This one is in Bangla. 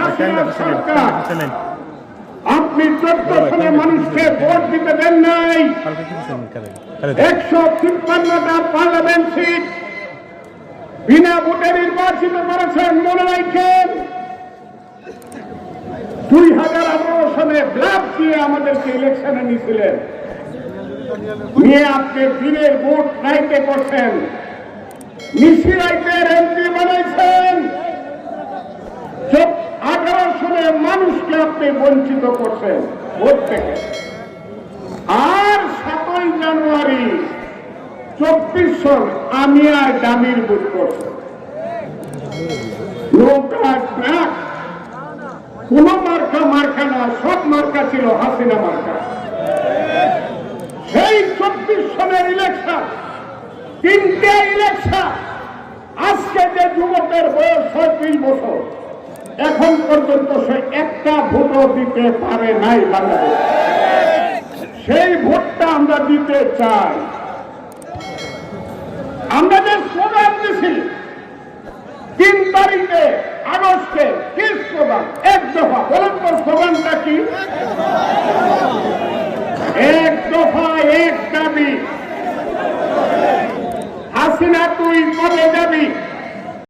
হাসিনা সরকার আপনি 14 সালে মানুষকে ভোট দিতে দেন নাই। 153টা পার্লামেন্ট সিট বিনা ভোটে নির্বাচিত করেছেন। মনে রাখেন 2018 সালে ব্লাফ দিয়ে আমাদেরকে ইলেকশনে নিয়েছিলেন, নিয়ে আপনি দিনের ভোট রাইতে করছেন, নিশি রাইতের এমপি বানাইছেন। 18 সালে মানুষকে আপনি বঞ্চিত করছেন ভোট থেকে। আর 7ই জানুয়ারি 24 সাল আমি আর দামির ভোট করছেন। কোন মার্কা না, সব মার্কা ছিল হাসিনা মার্কা। সেই 24 সালের ইলেকশন, 3টে ইলেকশন, আজকে যে যুবকের বয়স 36 বছর, এখন পর্যন্ত সে একটা ভোটও দিতে পারে নাই বাংলাদেশ। সেই ভোটটা আমরা দিতে চাই। আমরা যে স্লোগান দিছি 3 তারিখে আগস্টে, কি স্লোগান? এক দফা। বলেন তো স্লোগানটা কি? এক দফা এক দাবি।